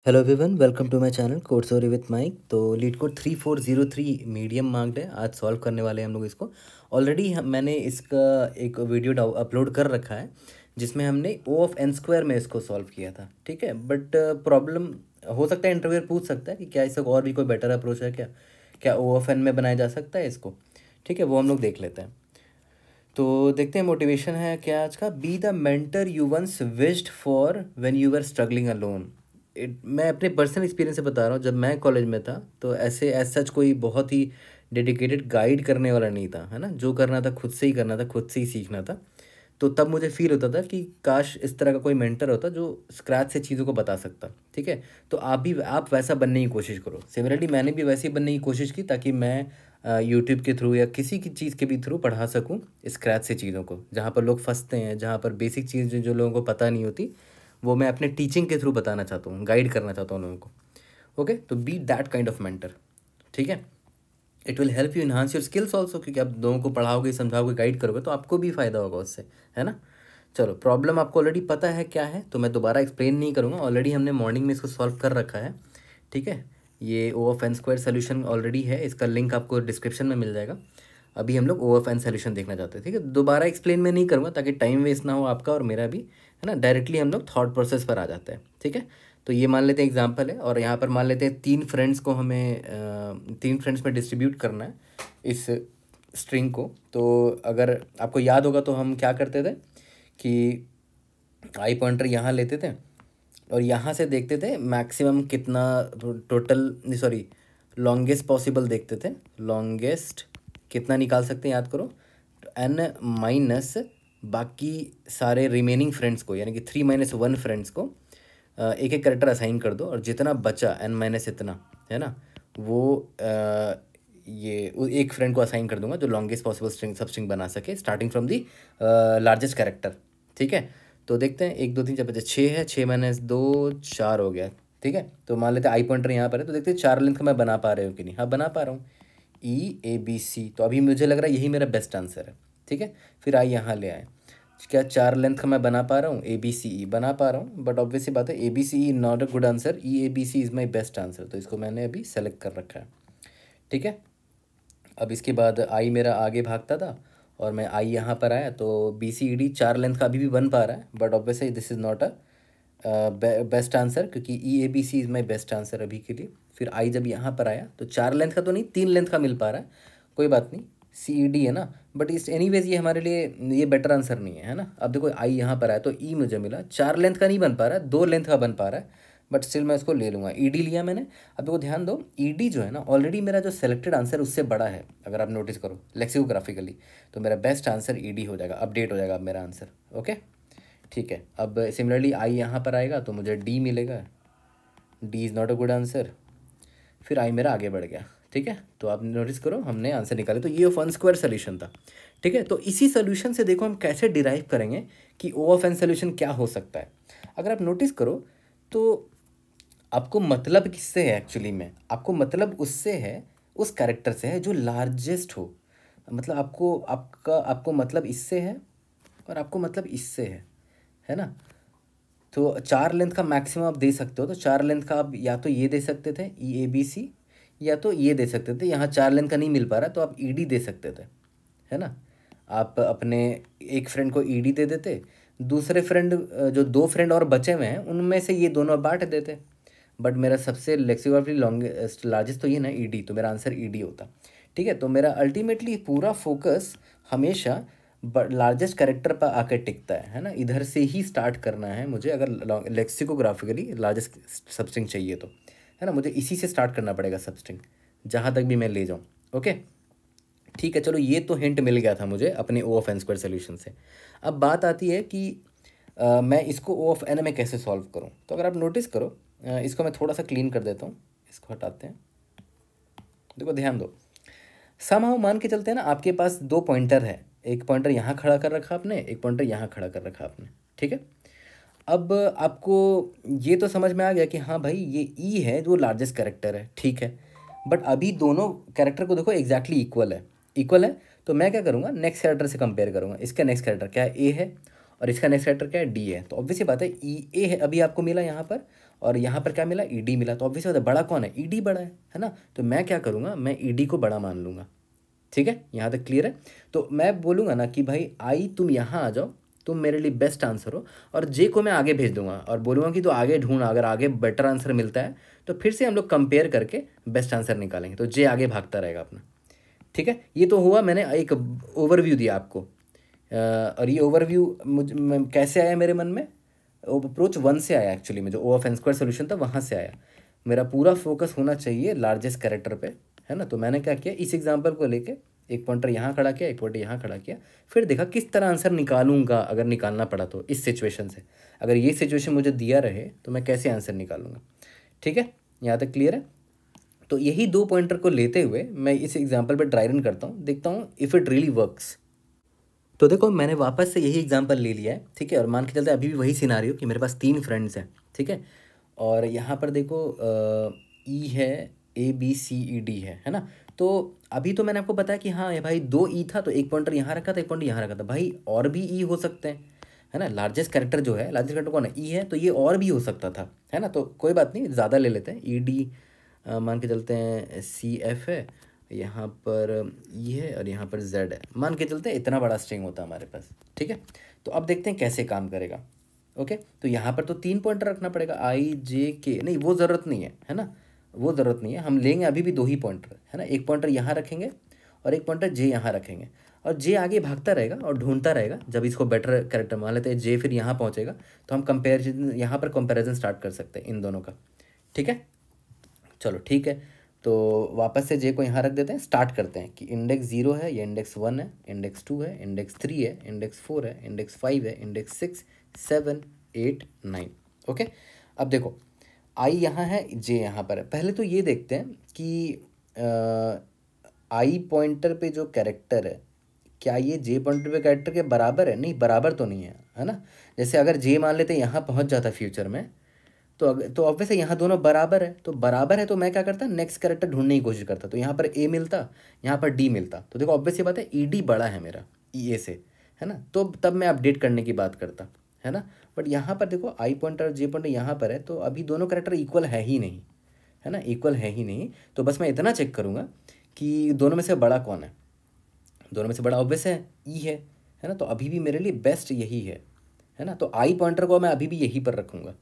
Hello everyone, welcome to my channel code story with Mike. तो leet code 3403 medium marked है। आज solve करने वाले हैं हम लोग इसको। ऑलरेडी मैंने इसका एक वीडियो अपलोड कर रखा है जिसमें हमने ओ ऑफ एन स्क्वायर में इसको सॉल्व किया था। ठीक है, बट प्रॉब्लम हो सकता है इंटरव्यूअर पूछ सकता है कि क्या इसका और भी कोई बेटर अप्रोच है, क्या क्या ओ ऑफ एन में बनाया जा सकता है इसको। ठीक है, वो हम लोग देख लेते हैं। तो देखते हैं मोटिवेशन है क्या आज का। Be the mentor you once wished for when you were struggling alone. मैं अपने पर्सनल एक्सपीरियंस से बता रहा हूँ। जब मैं कॉलेज में था तो ऐसे एज सच कोई बहुत ही डेडिकेटेड गाइड करने वाला नहीं था, है ना। जो करना था खुद से ही करना था, खुद से ही सीखना था। तो तब मुझे फील होता था कि काश इस तरह का कोई मेंटर होता जो स्क्रैच से चीज़ों को बता सकता। ठीक है, तो आप वैसा बनने की कोशिश करो। सिमिलरली मैंने भी वैसे ही बनने की कोशिश की ताकि मैं यूट्यूब के थ्रू या किसी की चीज़ के भी थ्रू पढ़ा सकूँ स्क्रैच से चीज़ों को। जहाँ पर लोग फंसते हैं, जहाँ पर बेसिक चीज़ें जो लोगों को पता नहीं होती, वो मैं अपने टीचिंग के थ्रू बताना चाहता हूँ, गाइड करना चाहता हूँ लोगों को। ओके, तो be that kind of mentor. ठीक है, it will help you enhance your skills also, क्योंकि आप लोगों को पढ़ाओगे, समझाओगे, गाइड करोगे तो आपको भी फ़ायदा होगा उससे, है ना। चलो, प्रॉब्लम आपको ऑलरेडी पता है क्या है, तो मैं दोबारा एक्सप्लेन नहीं करूँगा। ऑलरेडी हमने मॉर्निंग में इसको सॉल्व कर रखा है। ठीक है, ये O of N square solution already है, इसका लिंक आपको डिस्क्रिप्शन में मिल जाएगा। अभी हम लोग ओ ऑफ एन सोल्यूशन देखना चाहते हैं। ठीक है, दोबारा एक्सप्लेन मैं नहीं करूँगा ताकि टाइम वेस्ट ना हो आपका और मेरा भी, है ना। डायरेक्टली हम लोग थॉट प्रोसेस पर आ जाते हैं। ठीक है, तो ये मान लेते हैं एग्जाम्पल है, और यहाँ पर मान लेते हैं तीन फ्रेंड्स को हमें तीन फ्रेंड्स में डिस्ट्रीब्यूट करना है इस स्ट्रिंग को। तो अगर आपको याद होगा तो हम क्या करते थे कि आई पॉइंटर यहाँ लेते थे और यहाँ से देखते थे मैक्सिमम कितना टोटल, सॉरी, लॉन्गेस्ट पॉसिबल देखते थे। लॉन्गेस्ट कितना निकाल सकते हैं, याद करो। एन माइनस बाकी सारे रिमेनिंग फ्रेंड्स को, यानी कि 3 - 1 फ्रेंड्स को एक एक करेक्टर असाइन कर दो, और जितना बचा एन माइनस इतना, है ना, वो एक फ्रेंड को असाइन कर दूंगा जो लॉन्गेस्ट पॉसिबल स्ट्रिंग सब स्ट्रिंग बना सके starting from the largest character. ठीक है, तो देखते हैं 1 2 3 4 5 6 है, 6 - 2 4 हो गया। ठीक है, तो मान लेते हैं आई पॉइंटर यहाँ पर है, तो देखते हैं 4 लेंथ का मैं बना पा रहे हो कि नहीं। हाँ, बना पा रहा हूँ। EABC, तो अभी मुझे लग रहा है यही मेरा बेस्ट आंसर है। ठीक है, फिर आई यहाँ ले आए। क्या 4 लेंथ का मैं बना पा रहा हूँ? ABCE बना पा रहा हूँ, बट ऑब्वियसली बात है ABCE not a good answer. EABC is my best answer, तो इसको मैंने अभी सेलेक्ट कर रखा है। ठीक है, अब इसके बाद आई मेरा आगे भागता था और मैं आई यहाँ पर आया, तो BCED 4 लेंथ का अभी भी बन पा रहा है, but obviously this is not a best answer, क्योंकि EABC is my best answer अभी के लिए। फिर आई जब यहाँ पर आया तो 4 लेंथ का तो नहीं, 3 लेंथ का मिल पा रहा है, कोई बात नहीं, CED है ना। बट इस एनीवेज ये हमारे लिए ये बेटर आंसर नहीं है, है ना। अब देखो आई यहाँ पर आया तो मुझे मिला। 4 लेंथ का नहीं बन पा रहा है, 2 लेंथ का बन पा रहा है, बट स्टिल मैं इसको ले लूँगा। ED लिया मैंने। अब देखो ध्यान दो, ED जो है ना, ऑलरेडी मेरा जो सेलेक्टेड आंसर उससे बड़ा है। अगर आप नोटिस करो लेक्सिकोग्राफिकली, तो मेरा बेस्ट आंसर ED हो जाएगा, अपडेट हो जाएगा अब मेरा आंसर। ओके, ठीक है, अब सिमिलरली आई यहाँ पर आएगा तो मुझे D मिलेगा। D is not a good answer. फिर आई मेरा आगे बढ़ गया। ठीक है, तो आप नोटिस करो हमने आंसर निकाले, तो ये ऑफ वन स्क्वायर सोल्यूशन था। ठीक है, तो इसी सोल्यूशन से देखो हम कैसे डिराइव करेंगे कि ओ ऑफ एन सोल्यूशन क्या हो सकता है। अगर आप नोटिस करो तो आपको मतलब किससे है एक्चुअली में, आपको मतलब उससे है, उस कैरेक्टर से है जो लार्जेस्ट हो। मतलब आपको मतलब इससे है और आपको मतलब इससे है ना। तो 4 लेंथ का मैक्सिमम आप दे सकते हो, तो 4 लेंथ का आप या तो ये दे सकते थे EABC, या तो ये दे सकते थे। यहाँ 4 लेंथ का नहीं मिल पा रहा तो आप ED दे सकते थे, है ना। आप अपने एक फ्रेंड को ED दे देते, दूसरे फ्रेंड, जो 2 फ्रेंड और बचे हुए हैं उनमें से ये दोनों बांट देते। बट मेरा सबसे लेक्सिकॉग्राफी लॉन्गेस्ट लार्जेस्ट तो ये ना ED, तो मेरा आंसर ED होता। ठीक है, तो मेरा अल्टीमेटली पूरा फोकस हमेशा लार्जेस्ट कैरेक्टर पर आकर टिकता है ना। इधर से ही स्टार्ट करना है मुझे, अगर लेक्सिकोग्राफिकली लार्जेस्ट सबस्ट्रिंग चाहिए तो, है ना। मुझे इसी से स्टार्ट करना पड़ेगा सबस्ट्रिंग, जहाँ तक भी मैं ले जाऊँ। ओके, ठीक है, चलो ये तो हिंट मिल गया था मुझे अपने ओ ऑफ एन स्क्वायर सोल्यूशन से। अब बात आती है कि मैं इसको ओ ऑफ एन में कैसे सॉल्व करूँ। तो अगर आप नोटिस करो, इसको मैं थोड़ा सा क्लीन कर देता हूँ, इसको हटाते हैं। देखो ध्यान दो, समहाउ मान के चलते हैं ना, आपके पास 2 पॉइंटर है। एक पॉइंटर यहाँ खड़ा कर रखा आपने, एक पॉइंटर यहाँ खड़ा कर रखा आपने। ठीक है, अब आपको ये तो समझ में आ गया कि हाँ भाई ये ई है जो लार्जेस्ट कैरेक्टर है। ठीक है, बट अभी दोनों कैरेक्टर को देखो एग्जैक्टली इक्वल है, इक्वल है। तो मैं क्या करूँगा, नेक्स्ट कैरेक्टर से कंपेयर करूँगा। इसका नेक्स्ट कैरेक्टर क्या है, ए है, और इसका नेक्स्ट कैरेक्टर क्या है, डी है। तो ऑब्वियसली बात है ई ए है अभी आपको मिला यहाँ पर, और यहाँ पर क्या मिला, ईडी मिला, तो ऑब्वियसली बात है बड़ा कौन है, ईडी बड़ा है ना। तो मैं क्या करूँगा, मैं ईडी को बड़ा मान लूँगा। ठीक है, यहाँ तक क्लियर है। तो मैं बोलूँगा ना कि भाई आई तुम यहाँ आ जाओ, तुम मेरे लिए बेस्ट आंसर हो, और जे को मैं आगे भेज दूंगा और बोलूँगा कि तो आगे ढूंढ, अगर आगे बेटर आंसर मिलता है तो फिर से हम लोग कंपेयर करके बेस्ट आंसर निकालेंगे। तो जे आगे भागता रहेगा अपना। ठीक है, ये तो हुआ, मैंने एक ओवरव्यू दिया आपको। और ये ओवरव्यू कैसे आया मेरे मन में, अप्रोच 1 से आया एक्चुअली में, जो ओ ऑफ एन स्क्वायर सोल्यूशन था वहाँ से आया। मेरा पूरा फोकस होना चाहिए लार्जेस्ट कैरेक्टर पे, है ना। तो मैंने क्या किया, इस एग्जांपल को लेके एक पॉइंटर यहाँ खड़ा किया, एक पॉइंटर यहाँ खड़ा किया, फिर देखा किस तरह आंसर निकालूंगा अगर निकालना पड़ा तो इस सिचुएशन से। अगर ये सिचुएशन मुझे दिया रहे तो मैं कैसे आंसर निकालूंगा। ठीक है, यहाँ तक क्लियर है। तो यही 2 पॉइंटर को लेते हुए मैं इस एग्जाम्पल पर ट्राई रन करता हूँ, देखता हूँ इफ़ इट रियली वर्क्स। तो देखो मैंने वापस से यही एग्जाम्पल ले लिया है। ठीक है, और मान के चलते अभी भी वही सिनारियो कि मेरे पास 3 फ्रेंड्स हैं। ठीक है, और यहाँ पर देखो ई है, A B C E D है ना। तो अभी तो मैंने आपको बताया कि हाँ ये भाई 2 ई था, तो एक पॉइंटर यहाँ रखा था, एक पॉइंटर यहाँ रखा था। भाई और भी ई हो सकते हैं, है ना। लार्जेस्ट कैरेक्टर जो है, लार्जेस्ट कैरेक्टर कौन है, ई है, तो ये और भी हो सकता था, है ना। तो कोई बात नहीं, ज़्यादा ले लेते हैं। ई डी मान के चलते हैं, सी एफ है, यहाँ पर ई है, और यहाँ पर जेड है, मान के चलते हैं इतना बड़ा स्ट्रिंग होता है हमारे पास। ठीक है, तो अब देखते हैं कैसे काम करेगा। ओके, तो यहाँ पर तो 3 पॉइंटर रखना पड़ेगा, आई जे के, नहीं वो ज़रूरत नहीं है ना, वो ज़रूरत नहीं है। हम लेंगे अभी भी 2 ही पॉइंटर, है ना। एक पॉइंटर यहाँ रखेंगे और एक पॉइंटर जे यहाँ रखेंगे, और जे आगे भागता रहेगा और ढूंढता रहेगा। जब इसको बेटर कैरेक्टर मान लेते हैं, जे फिर यहाँ पहुँचेगा, तो हम कंपेरिजन, यहाँ पर कंपेरिजन स्टार्ट कर सकते हैं इन दोनों का। ठीक है, चलो ठीक है। तो वापस से जे को यहाँ रख देते हैं, स्टार्ट करते हैं कि इंडेक्स 0 है, ये इंडेक्स 1 है, इंडेक्स 2 है, इंडेक्स 3 है, इंडेक्स 4 है, इंडेक्स 5 है, इंडेक्स 6, 7, 8, 9। ओके, अब देखो आई यहाँ है, जे यहाँ पर है। पहले तो ये देखते हैं कि आई पॉइंटर पे जो कैरेक्टर है, क्या ये जे पॉइंटर पे कैरेक्टर के बराबर है, नहीं बराबर तो नहीं है ना। जैसे अगर जे मान लेते यहाँ पहुँच जाता फ्यूचर में, तो ऑब्वियसली यहाँ दोनों बराबर है, तो बराबर है, तो मैं क्या करता, नेक्स्ट कैरेक्टर ढूंढने की कोशिश करता। तो यहाँ पर ए मिलता, यहाँ पर डी मिलता, तो देखो ऑब्वियस ये बात है ई डी बड़ा है मेरा ई ए से, है ना। तो तब मैं अपडेट करने की बात करता, है ना। बट यहाँ पर देखो आई पॉइंटर और जे पॉइंटर यहाँ पर है, तो अभी दोनों कैरेक्टर इक्वल है ही नहीं, है ना, इक्वल है ही नहीं। तो बस मैं इतना चेक करूँगा कि दोनों में से बड़ा कौन है। दोनों में से बड़ा ऑब्वियस है ई है ना। तो अभी भी मेरे लिए बेस्ट यही है ना। तो आई पॉइंटर को मैं अभी भी यहीं पर रखूँगा,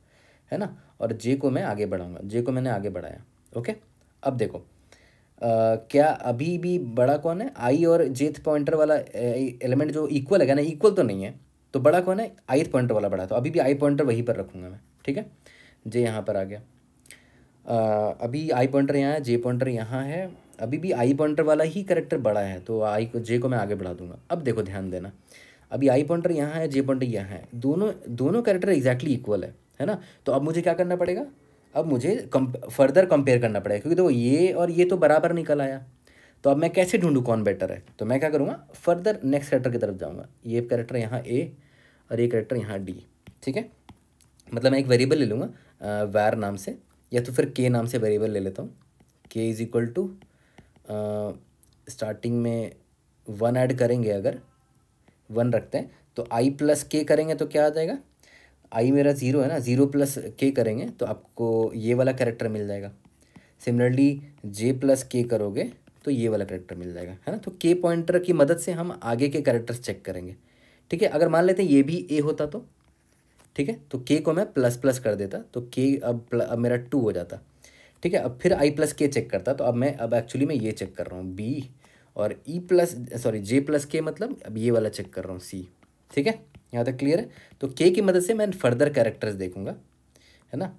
है ना, और जे को मैं आगे बढ़ाऊंगा। जे को मैंने आगे बढ़ाया। ओके, अब देखो क्या अभी भी बड़ा कौन है, आई और जेथ पॉइंटर वाला एलिमेंट जो इक्वल है ना, इक्वल तो नहीं है, तो बड़ा कौन है, आईथ पॉइंटर वाला बड़ा। तो अभी भी आई पॉइंटर वहीं पर रखूँगा मैं। ठीक है, जे यहाँ पर आ गया। अभी आई पॉइंटर यहाँ है, जे पॉइंटर यहाँ है, अभी भी आई पॉइंटर वाला ही कैरेक्टर बड़ा है, तो आई को, जे को मैं आगे बढ़ा दूंगा। अब देखो ध्यान देना, अभी आई पॉइंटर यहाँ है, जे पॉइंटर यहाँ है, दोनों दोनों कैरेक्टर एग्जैक्टली इक्वल है ना। तो अब मुझे क्या करना पड़ेगा, अब मुझे फर्दर कंपेयर करना पड़ेगा, क्योंकि देखो ये और ये तो बराबर निकल आया। तो अब मैं कैसे ढूंढूं कौन बेटर है, तो मैं क्या करूँगा, फर्दर नेक्स्ट कैरेक्टर की तरफ जाऊँगा। ये कैरेक्टर यहाँ ए और ये कैरेक्टर यहाँ डी। ठीक है, मतलब मैं एक वेरिएबल ले लूँगा वैर नाम से, या तो फिर के नाम से वेरिएबल ले लेता हूँ। के इज़ इक्वल टू, स्टार्टिंग में 1 ऐड करेंगे, अगर 1 रखते हैं तो आई प्लस के करेंगे तो क्या आ जाएगा, आई मेरा 0 है ना, 0 प्लस के करेंगे तो आपको ये वाला कैरेक्टर मिल जाएगा। सिमिलरली जे प्लस के करोगे तो ये वाला कैरेक्टर मिल जाएगा, है ना। तो के पॉइंटर की मदद से हम आगे के कैरेक्टर्स चेक करेंगे। ठीक है, अगर मान लेते हैं ये भी ए होता तो, ठीक है, तो के को मैं प्लस प्लस कर देता, तो के अब मेरा 2 हो जाता। ठीक है, अब फिर आई प्लस के चेक करता, तो अब एक्चुअली मैं ये चेक कर रहा हूँ बी, और ई प्लस सॉरी जे प्लस के, मतलब अब ये वाला चेक कर रहा हूँ सी। ठीक है, यहाँ तक क्लियर है। तो के की मदद से मैं फर्दर कैरेक्टर्स देखूंगा, है ना।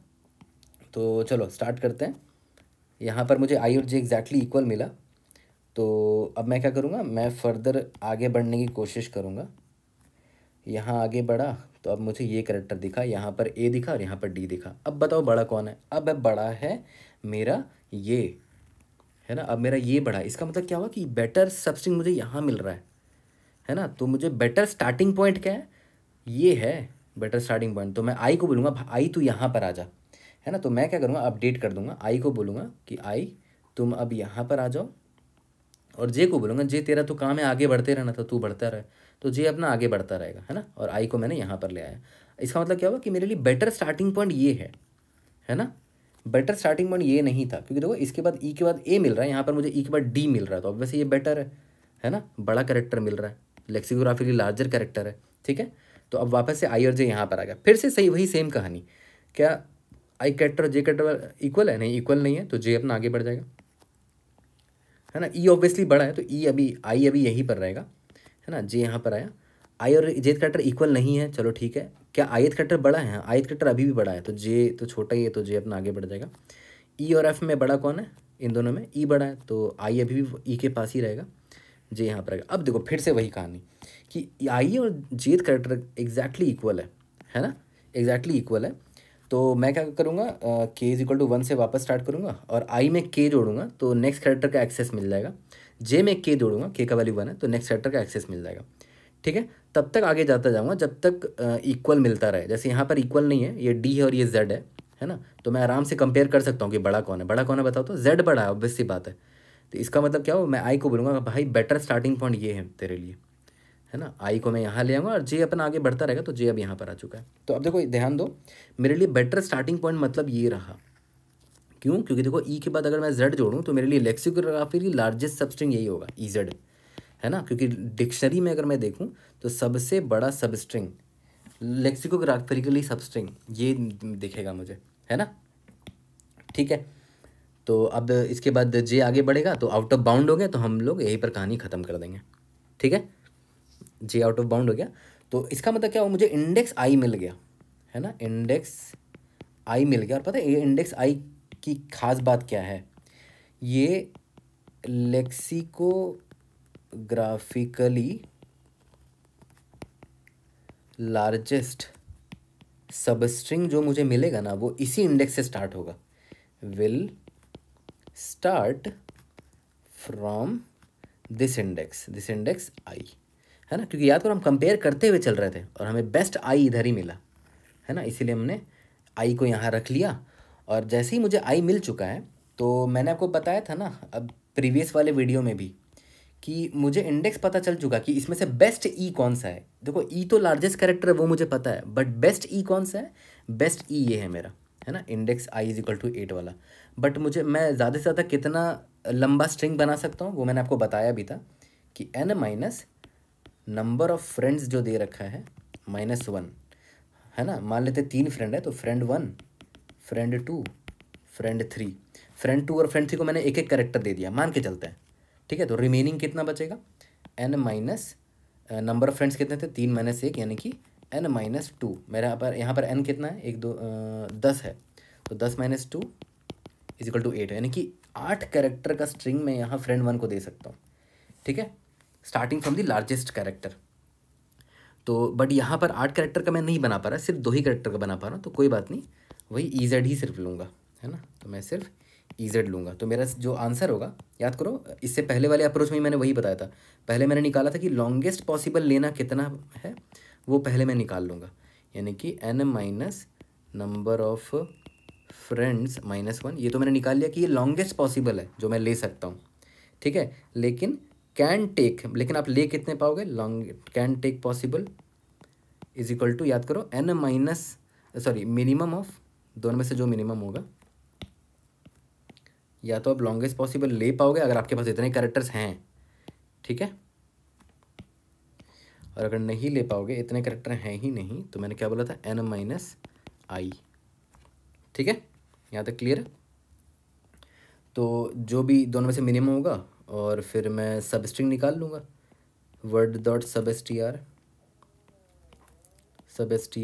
तो चलो स्टार्ट करते हैं। यहाँ पर मुझे आई और जे एग्जैक्टली इक्वल मिला, तो अब मैं क्या करूँगा, मैं फर्दर आगे बढ़ने की कोशिश करूँगा। यहाँ आगे बढ़ा तो अब मुझे ये कैरेक्टर दिखा, यहाँ पर ए दिखा और यहाँ पर डी दिखा। अब बताओ बड़ा कौन है, अब बड़ा है मेरा ये, है ना। अब मेरा ये बड़ा, इसका मतलब क्या हुआ कि बेटर सबस्ट्रिंग मुझे यहाँ मिल रहा है ना। तो मुझे बेटर स्टार्टिंग पॉइंट क्या है, ये है बेटर स्टार्टिंग पॉइंट। तो मैं आई को बोलूँगा आई तू यहाँ पर आ जा, है ना। तो मैं क्या करूँगा, अपडेट कर दूंगा, आई को बोलूँगा कि आई तुम अब यहाँ पर आ जाओ, और जे को बोलूँगा जे तेरा तो काम है आगे बढ़ते रहना, था तू बढ़ता रहे, तो जे अपना आगे बढ़ता रहेगा, है ना। और आई को मैंने यहाँ पर ले आया। इसका मतलब क्या हुआ कि मेरे लिए बेटर स्टार्टिंग पॉइंट ये है है ना। बेटर स्टार्टिंग पॉइंट ये नहीं था, क्योंकि देखो इसके बाद ई के बाद ए मिल रहा है, यहाँ पर मुझे ई के बाद डी मिल रहा है, तो ऑब्वियसली ये बेटर है ना, बड़ा कैरेक्टर मिल रहा है, लेक्सिकोग्राफिकली लार्जर कैरेक्टर है। ठीक है, तो अब वापस से आई और जे यहाँ पर आ गया, फिर से सही वही सेम कहानी। क्या आई कैरेक्टर और जे कैरेक्टर इक्वल है? नहीं, इक्वल नहीं है, तो जे अपना आगे बढ़ जाएगा, है ना। ई ऑब्वियसली बड़ा है, तो ई अभी आई अभी यहीं पर रहेगा, है ना। जे यहाँ पर आया, आई और जेड कैरेक्टर इक्वल नहीं है, चलो ठीक है। क्या आयत कैरेक्टर बड़ा है? आयत कैरेक्टर अभी भी बड़ा है, तो जे तो छोटा ही है, तो जे अपना आगे बढ़ जाएगा। ई और एफ में बड़ा कौन है? इन दोनों में ई बड़ा है, तो आई अभी भी ई के पास ही रहेगा, जे यहाँ पर रहेगा। अब देखो फिर से वही कहानी कि आई और जेड कैरेक्टर एग्जैक्टली इक्वल है ना, एग्जैक्टली इक्वल है। तो मैं क्या करूँगा, के इज इक्वल टू 1 से वापस स्टार्ट करूँगा, और आई में के जोड़ूंगा तो नेक्स्ट कैरेक्टर का एक्सेस मिल जाएगा। जे में के जोड़ूंगा, के का वैल्यू 1 है, तो नेक्स्ट कैरेक्टर का एक्सेस मिल जाएगा। ठीक है, तब तक आगे जाता जाऊँगा जब तक इक्वल मिलता रहे। जैसे यहाँ पर इक्वल नहीं है, ये डी है और ये जेड है ना, तो मैं आराम से कंपेयर कर सकता हूँ कि बड़ा कौन है। बड़ा कौन है बताओ तो? जेड बड़ा है, ऑब्वियस सी बात है। तो इसका मतलब क्या हो, मैं आई को बोलूँगा भाई बेटर स्टार्टिंग पॉइंट ये है तेरे लिए, है ना। आई को मैं यहाँ ले आऊँगा और जे अपना आगे बढ़ता रहेगा, तो जे अब यहाँ पर आ चुका है। तो अब देखो ध्यान दो, मेरे लिए बेटर स्टार्टिंग पॉइंट मतलब ये रहा। क्यों? क्योंकि देखो ई के बाद अगर मैं जेड जोड़ूँ तो मेरे लिए लेक्सिकोग्राफिकली लार्जेस्ट सबस्ट्रिंग यही होगा, ई जेड, है ना। क्योंकि डिक्शनरी में अगर मैं देखूँ तो सबसे बड़ा सबस्ट्रिंग लेक्सिकोग्राफिकली सबस्ट्रिंग ये दिखेगा मुझे, है ना। ठीक है, तो अब इसके बाद जे आगे बढ़ेगा तो आउट ऑफ बाउंड हो गया, तो हम लोग यहीं पर कहानी ख़त्म कर देंगे। ठीक है, जे आउट ऑफ बाउंड हो गया, तो इसका मतलब क्या हुआ, मुझे इंडेक्स आई मिल गया, है ना। इंडेक्स आई मिल गया, और पता है ये इंडेक्स आई की खास बात क्या है, ये लेक्सिकोग्राफिकली लार्जेस्ट सबस्ट्रिंग जो मुझे मिलेगा ना, वो इसी इंडेक्स से स्टार्ट होगा, will start from this index आई, है ना। क्योंकि याद करो हम कंपेयर करते हुए चल रहे थे और हमें बेस्ट आई इधर ही मिला, है ना, इसीलिए हमने आई को यहाँ रख लिया। और जैसे ही मुझे आई मिल चुका है, तो मैंने आपको बताया था ना अब प्रीवियस वाले वीडियो में भी कि मुझे इंडेक्स पता चल चुका कि इसमें से बेस्ट ई कौन सा है। देखो ई तो लार्जेस्ट कैरेक्टर है, वो मुझे पता है, बट बेस्ट ई कौन सा है? बेस्ट ई ये है मेरा, है ना, index i is equal to 8 वाला। बट मैं ज़्यादा से ज़्यादा कितना लंबा स्ट्रिंग बना सकता हूँ, वो मैंने आपको बताया भी था कि n minus number of friends जो दे रखा है -1, है ना। मान लेते 3 फ्रेंड है, तो फ्रेंड 1, फ्रेंड 2, फ्रेंड 3। फ्रेंड 2 और फ्रेंड 3 को मैंने एक एक कैरेक्टर दे दिया, मान के चलते हैं। ठीक है, तो रिमेनिंग कितना बचेगा, n minus number of friends कितने थे, 3 माइनस 1 यानी कि n माइनस 2। मेरे यहाँ पर n कितना है, 1 2 10 है, तो 10 माइनस 2 इज इक्वल टू 8, यानी कि 8 कैरेक्टर का स्ट्रिंग मैं यहाँ फ्रेंड 1 को दे सकता हूँ। ठीक है, starting from the largest character. तो बट यहाँ पर 8 कैरेक्टर का मैं नहीं बना पा रहा, सिर्फ 2 ही कैरेक्टर का बना पा रहा हूँ, तो कोई बात नहीं, वही ई जेड ही सिर्फ लूँगा, है ना। तो मैं सिर्फ ई जेड लूँगा, तो मेरा जो आंसर होगा, याद करो इससे पहले वाले अप्रोच में मैंने वही बताया था। पहले मैंने निकाला था कि लॉन्गेस्ट पॉसिबल लेना कितना है, वो पहले मैं निकाल लूँगा, यानी कि n minus number of friends -1। ये तो मैंने निकाल लिया कि ये लॉन्गेस्ट पॉसिबल है जो मैं ले सकता हूँ। ठीक है, लेकिन कैन टेक, लेकिन आप ले कितने पाओगे, long can take possible is equal to, याद करो n माइनस मिनिमम ऑफ, दोनों में से जो मिनिमम होगा, या तो आप लॉन्गेस्ट पॉसिबल ले पाओगे अगर आपके पास इतने कैरेक्टर्स हैं, ठीक है। और अगर नहीं ले पाओगे, इतने कैरेक्टर हैं ही नहीं, तो मैंने क्या बोला था, n माइनस आई। ठीक है, यहाँ तक क्लियर है। तो जो भी दोनों में से मिनिमम होगा, और फिर मैं सब स्ट्रिंग निकाल लूँगा, वर्ड डॉट सब एस टी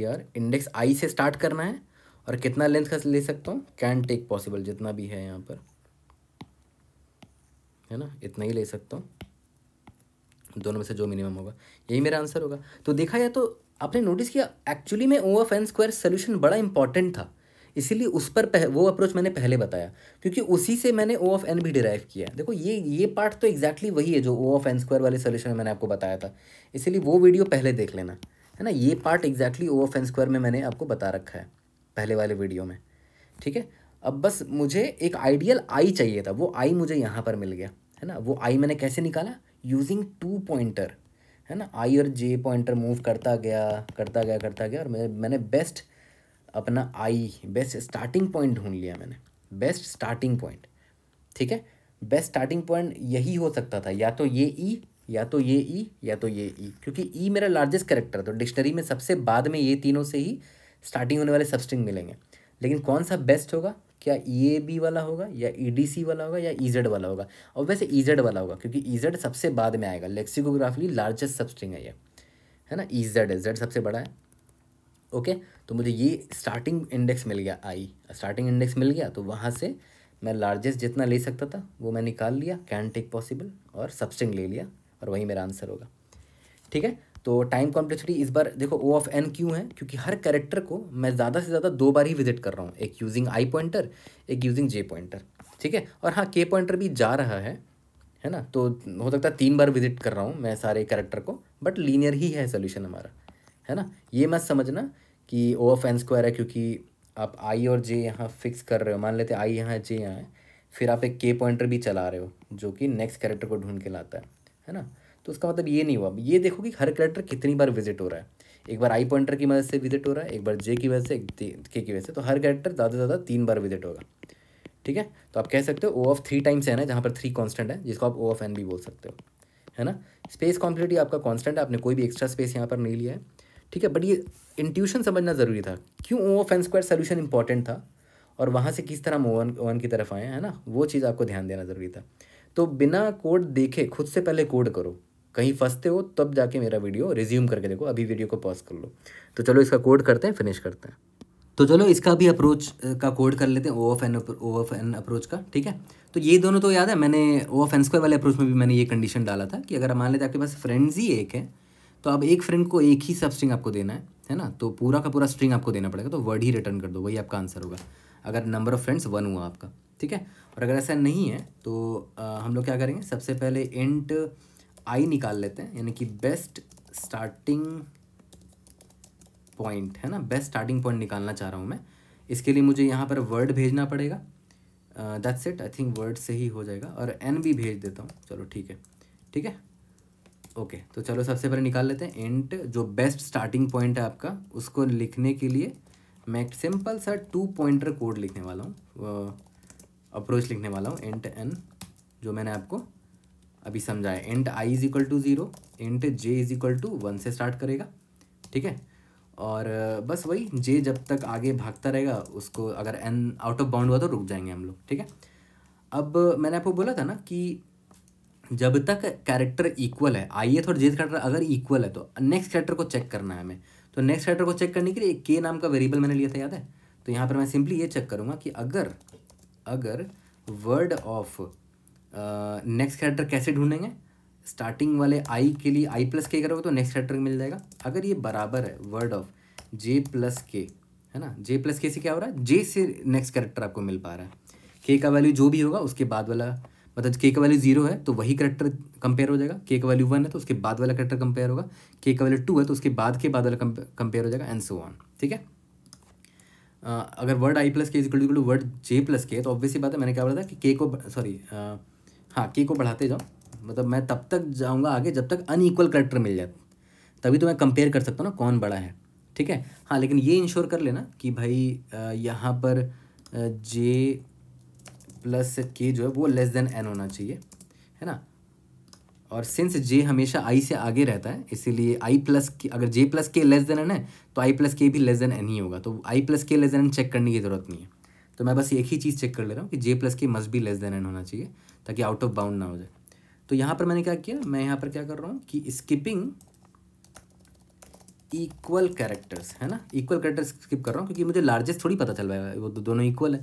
आर इंडेक्स आई से स्टार्ट करना है, और कितना लेंथ का ले सकता हूँ, कैन टेक पॉसिबल जितना भी है यहाँ पर, है ना, इतना ही ले सकता हूँ, दोनों में से जो मिनिमम होगा, यही मेरा आंसर होगा। तो देखा जाए तो आपने नोटिस किया एक्चुअली में ओ ऑफ एन स्क्वायर सोल्यूशन बड़ा इंपॉर्टेंट था, इसीलिए उस पर वो अप्रोच मैंने पहले बताया, क्योंकि उसी से मैंने ओ ऑफ एन भी डिराइव किया। देखो ये पार्ट तो एग्जैक्टली वही है जो ओ ऑफ एन स्क्वायर वाले सोल्यूशन में मैंने आपको बताया था, इसीलिए वो वीडियो पहले देख लेना, है ना। ये part exactly O of N square में मैंने आपको बता रखा है पहले वाले वीडियो में। ठीक है, अब बस मुझे एक आइडियल आई चाहिए था, वो आई मुझे यहाँ पर मिल गया, है ना। वो आई मैंने कैसे निकाला, यूजिंग 2 पॉइंटर, है ना। आई और जे पॉइंटर मूव करता गया, और मैंने बेस्ट अपना आई बेस्ट स्टार्टिंग पॉइंट ढूंढ लिया मैंने, बेस्ट स्टार्टिंग पॉइंट, ठीक है। बेस्ट स्टार्टिंग पॉइंट यही हो सकता था, या तो ये ई, या तो ये ई, या तो ये ई, क्योंकि ई मेरा लार्जेस्ट कैरेक्टर है, तो डिक्शनरी में सबसे बाद में ये तीनों से ही स्टार्टिंग होने वाले सबस्ट्रिंग मिलेंगे। लेकिन कौन सा बेस्ट होगा, क्या ई बी वाला होगा, या ई डी सी वाला होगा, या ई जेड वाला होगा? और वैसे ई जेड वाला होगा, क्योंकि ई जेड सबसे बाद में आएगा, लेक्सिकोग्राफली लार्जेस्ट सबस्ट्रिंग है ये, है ना। ई जेड है, जेड सबसे बड़ा है। ओके, तो मुझे ये स्टार्टिंग इंडेक्स मिल गया, आई स्टार्टिंग इंडेक्स मिल गया, तो वहाँ से मैं लार्जेस्ट जितना ले सकता था वो मैं निकाल लिया, कैन टेक पॉसिबल, और सबस्ट्रिंग ले लिया, और वही मेरा आंसर होगा, ठीक है। तो टाइम कॉम्प्लेक्सिटी इस बार देखो ओ ऑफ एन क्यों है, क्योंकि हर कैरेक्टर को मैं ज़्यादा से ज़्यादा 2 बार ही विजिट कर रहा हूँ, एक यूजिंग आई पॉइंटर, एक यूजिंग जे पॉइंटर, ठीक है। और हाँ, के पॉइंटर भी जा रहा है ना, तो हो सकता है 3 बार विजिट कर रहा हूँ मैं सारे कैरेक्टर को, बट लीनियर ही है सोल्यूशन हमारा, है ना। ये मत समझना कि ओ ऑफ एन स्क्वायर है, क्योंकि आप आई और जे यहाँ फिक्स कर रहे हो, मान लेते आई यहाँ जे यहाँ है, फिर आप एक के पॉइंटर भी चला रहे हो जो कि नेक्स्ट कैरेक्टर को ढूंढ के लाता है ना। तो उसका मतलब ये नहीं हुआ, ये देखो कि हर कैरेक्टर कितनी बार विजिट हो रहा है, एक बार आई पॉइंटर की मदद से विजिट हो रहा है, एक बार जे की वजह से, एक के की वजह से, तो हर कैरेक्टर ज़्यादा से ज़्यादा 3 बार विजिट होगा, ठीक है। तो आप कह सकते हो ओ ऑफ 3 टाइम्स एन है, जहाँ पर 3 कांस्टेंट है, जिसको आप ओ ऑफ एन भी बोल सकते हो, है ना। स्पेस कॉम्प्लेक्सिटी आपका कांस्टेंट है, आपने कोई भी एक्स्ट्रा स्पेस यहाँ पर नहीं लिया है, ठीक है। बट ये इंट्यूशन समझना ज़रूरी था, क्यों O of N square solution important था, और वहाँ से किस तरह हम ओ वन की तरफ आए, है ना, वो चीज़ आपको ध्यान देना ज़रूरी था। तो बिना कोड देखे खुद से पहले कोड करो, कहीं फंसते हो तब जाके मेरा वीडियो रिज्यूम करके देखो, अभी वीडियो को पॉज कर लो। तो चलो इसका कोड करते हैं, फिनिश करते हैं। तो चलो इसका भी अप्रोच का कोड कर लेते हैं, ओ ऑफ एन अप्रोच का, ठीक है। तो ये दोनों तो याद है, मैंने ओ ऑफ एन स्क्वायर वाले अप्रोच में भी मैंने ये कंडीशन डाला था कि अगर मान लेते आपके पास फ्रेंड्स ही एक है, तो अब एक फ्रेंड को एक ही सब स्ट्रिंग आपको देना है ना, तो पूरा का पूरा स्ट्रिंग आपको देना पड़ेगा, तो वर्ड ही रिटर्न कर दो, वही आपका आंसर होगा, अगर नंबर ऑफ फ्रेंड्स 1 हुआ आपका, ठीक है। और अगर ऐसा नहीं है तो हम लोग क्या करेंगे, सबसे पहले इंट आई निकाल लेते हैं, यानी कि बेस्ट स्टार्टिंग पॉइंट, है ना, बेस्ट स्टार्टिंग पॉइंट निकालना चाह रहा हूँ मैं। इसके लिए मुझे यहाँ पर वर्ड भेजना पड़ेगा, that's it, I think word से ही हो जाएगा, और एन भी भेज देता हूँ, चलो ठीक है, ठीक है, ओके। तो चलो सबसे पहले निकाल लेते हैं इंट जो बेस्ट स्टार्टिंग पॉइंट है आपका, उसको लिखने के लिए मैं एक सिंपल सा 2 पॉइंटर कोड लिखने वाला हूँ, अप्रोच लिखने वाला हूँ, इंट एन, जो मैंने आपको अभी समझाया, int i is equal to 0, int j is equal to 1 से स्टार्ट करेगा, ठीक है। और बस वही जे जब तक आगे भागता रहेगा, उसको अगर एन आउट ऑफ बाउंड हुआ तो रुक जाएंगे हम लोग, ठीक है। अब मैंने आपको बोला था ना कि जब तक कैरेक्टर इक्वल है, आई एथ और जेथ कैरेक्टर अगर इक्वल है, तो नेक्स्ट कैरेक्टर को चेक करना है हमें। तो नेक्स्ट कैरेक्टर को चेक करने के लिए एक के नाम का वेरिएबल मैंने लिया था, याद है। तो यहाँ पर मैं सिंपली ये चेक करूँगा कि अगर वर्ड ऑफ नेक्स्ट कैरेक्टर कैसे ढूंढेंगे, स्टार्टिंग वाले आई के लिए आई प्लस के करोगे तो नेक्स्ट कैरेक्टर मिल जाएगा। अगर ये बराबर है वर्ड ऑफ जे प्लस के, है ना, जे प्लस के से क्या हो रहा है, जे से नेक्स्ट कैरेक्टर आपको मिल पा रहा है, के का वैल्यू जो भी होगा उसके बाद वाला, मतलब के का वैल्यू 0 है तो वही कैरेक्टर कंपेयर हो जाएगा, के का वैल्यू 1 है तो उसके बाद वाला कैरेक्टर कंपेयर होगा, के का वैल्यू 2 है तो उसके बाद वाला कंपेयर हो जाएगा, एंड सो ऑन, ठीक है। अगर word i plus k is equal to word j plus k, तो ऑब्वियसली बात है, मैंने क्या बोला था कि के को हाँ के को बढ़ाते जाओ, मतलब मैं तब तक जाऊँगा आगे जब तक अनइक्वल कैरेक्टर मिल जाए, तभी तो मैं कंपेयर कर सकता हूँ ना कौन बड़ा है, ठीक है। हाँ, लेकिन ये इंश्योर कर लेना कि भाई यहाँ पर जे प्लस के जो है वो लेस देन एन होना चाहिए, है ना। और सिंस जे हमेशा आई से आगे रहता है, इसीलिए आई प्लस के, अगर जे प्लस के लेस देन एन है तो आई प्लस के भी लेस देन एन ही होगा, तो आई प्लस के लेस देन एन चेक करने की ज़रूरत नहीं है। तो मैं बस एक ही चीज़ चेक कर ले रहा हूँ कि जे प्लस के मस्ट भी लेस देन एन होना चाहिए, ताकि आउट ऑफ बाउंड ना हो जाए। तो यहाँ पर मैंने क्या किया, मैं यहाँ पर क्या कर रहा हूँ कि स्किपिंग इक्वल कैरेक्टर्स, है ना, इक्वल कैरेक्टर्स स्किप कर रहा हूँ, क्योंकि मुझे लार्जेस्ट थोड़ी पता चल पाएगा, वो दोनों इक्वल है,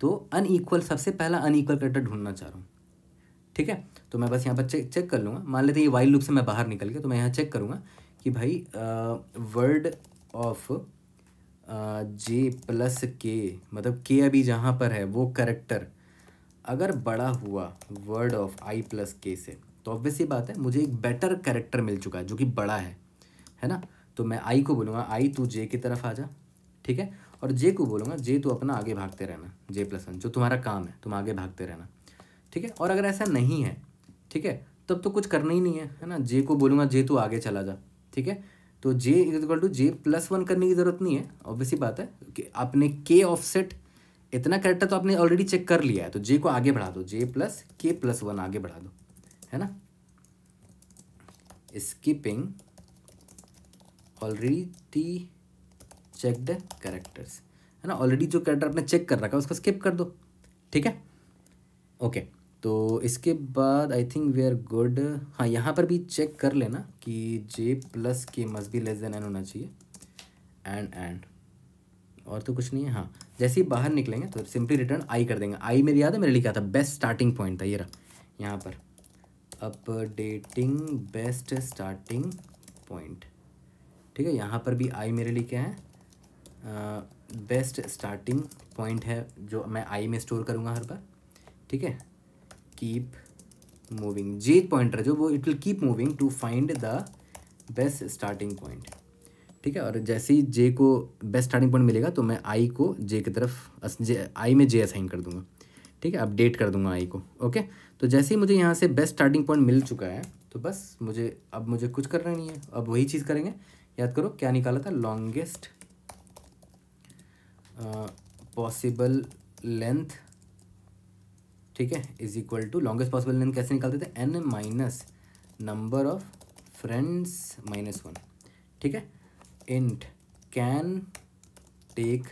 तो अनइक्वल, सबसे पहला अनइक्वल कैरेक्टर ढूंढना चाह रहा हूँ, ठीक है। तो मैं बस यहाँ पर चेक कर लूँगा, मान लेते हैं ये वाइल लूप से मैं बाहर निकल गया, तो मैं यहाँ चेक करूँगा कि भाई वर्ड ऑफ जे प्लस के, मतलब के अभी जहाँ पर है वो कैरेक्टर अगर बड़ा हुआ वर्ड ऑफ आई प्लस के से, तो ऑब्वियसली बात है मुझे एक बेटर कैरेक्टर मिल चुका है जो कि बड़ा है ना। तो मैं आई को बोलूँगा आई तू जे की तरफ आ जा, ठीक है, और जे को बोलूँगा जे तू अपना आगे भागते रहना, जे प्लस 1 जो तुम्हारा काम है, तुम आगे भागते रहना, ठीक है। और अगर ऐसा नहीं है, ठीक है, तब तो कुछ करना ही नहीं है ना, जे को बोलूँगा जे तू आगे चला जा, ठीक है। तो जे इक्वल टू J+1 करने की ज़रूरत नहीं है, ऑब्वियसली बात है कि आपने K ऑफसेट इतना कैरेक्टर तो आपने ऑलरेडी चेक कर लिया है, तो J को आगे बढ़ा दो, J+K+1 आगे बढ़ा दो, है ना। स्किपिंग ऑलरेडी चेक्ड कैरेक्टर्स, है ना, ऑलरेडी जो कैरेक्टर आपने चेक कर रखा है उसको स्किप कर दो, ठीक है। ओके, तो इसके बाद I think we are good. हाँ, यहाँ पर भी चेक कर लेना कि J+K must be less than N होना चाहिए, एंड और तो कुछ नहीं है। हाँ, जैसे ही बाहर निकलेंगे तो सिंपली रिटर्न आई कर देंगे। आई मेरी याद है मेरे लिए क्या था, बेस्ट स्टार्टिंग पॉइंट था, ये रहा यहाँ पर, अपडेटिंग बेस्ट स्टार्टिंग पॉइंट, ठीक है। यहाँ पर भी आई मेरे लिए क्या है, बेस्ट स्टार्टिंग पॉइंट है जो मैं आई में स्टोर करूँगा हर बार, ठीक है। कीप मूविंग, जे पॉइंटर जो वो it will keep moving to find the best starting point, ठीक है। और जैसे ही जे को बेस्ट स्टार्टिंग पॉइंट मिलेगा तो मैं आई को जे की तरफ आई में जे असाइन कर दूंगा, ठीक है, अपडेट कर दूंगा आई को। ओके, तो जैसे ही मुझे यहाँ से बेस्ट स्टार्टिंग पॉइंट मिल चुका है तो बस मुझे कुछ करना नहीं है, अब वही चीज़ करेंगे। याद करो क्या निकाला था, लॉन्गेस्ट पॉसिबल लेंथ, ठीक है, is equal to longest possible length कैसे निकालते थे, n minus number of friends -1, ठीक है। Int can take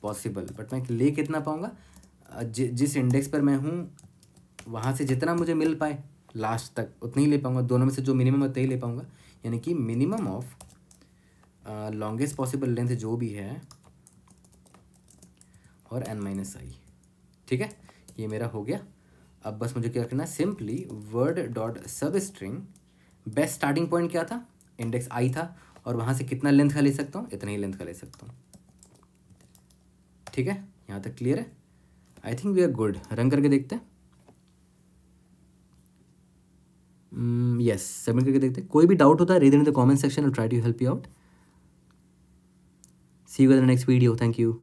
possible, but मैं ले कितना पाऊँगा, जिस इंडेक्स पर मैं हूँ वहाँ से जितना मुझे मिल पाए लास्ट तक उतना ही ले पाऊँगा, दोनों में से जो मिनिमम है उतना ही ले पाऊँगा, यानी कि minimum of longest possible length जो भी है और n-i, ठीक है, ये मेरा हो गया। अब बस मुझे क्या करना है, सिंपली वर्ड डॉट सब स्ट्रिंग बेस्ट स्टार्टिंग पॉइंट क्या था, इंडेक्स आई था, और वहाँ से कितना लेंथ का ले सकता हूँ, इतना ही लेंथ का ले सकता हूँ, ठीक है। यहाँ तक क्लियर है, I think we are good. Run करके देखते हैं, यस, सबमिट करके देखते हैं। कोई भी डाउट होता है read in the comment section, I try to help you out. See you in the next video, thank you.